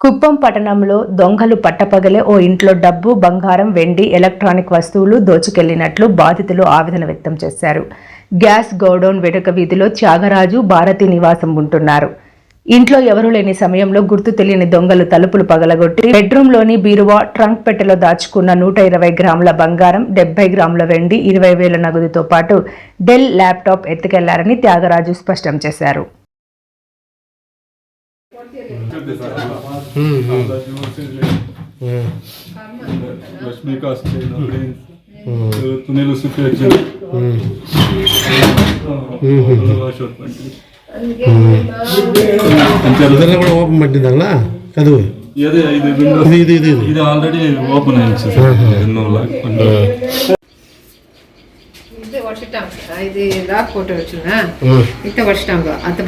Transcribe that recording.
కుప్పం పట్టణంలో దొంగలు పట్టపగలే ఓ ఇంట్లో డబ్బు, బంగారం, వెండి, ఎలక్ట్రానిక్ వస్తువులు దోచుకెళ్లినట్లు బాధితులు ఆవేదన వ్యక్తం చేశారు. గ్యాస్ గోడౌన్ వెనుక వీధిలో త్యాగరాజు, భారతి నివాసం ఉంటున్నారు. ఇంట్లో ఎవరూ లేని సమయంలో గుర్తు తెలియని దొంగలు తలుపులు పగలగొట్టి బెడ్రూమ్లోని బీరువా, ట్రంక్ పెట్టెలో దాచుకున్న 120 గ్రాముల బంగారం, 70 గ్రాముల వెండి, 20,000 నగదుతో పాటు డెల్ ల్యాప్టాప్ ఎత్తుకెళ్లారని త్యాగరాజు స్పష్టం చేశారు. ఓపెన్ పట్టిందా చదువు ఇది ఆల్రెడీ ఓపెన్ అయింది. ఇది లాక్ ఫోటో వచ్చిందా ఇంత వర్షం అంత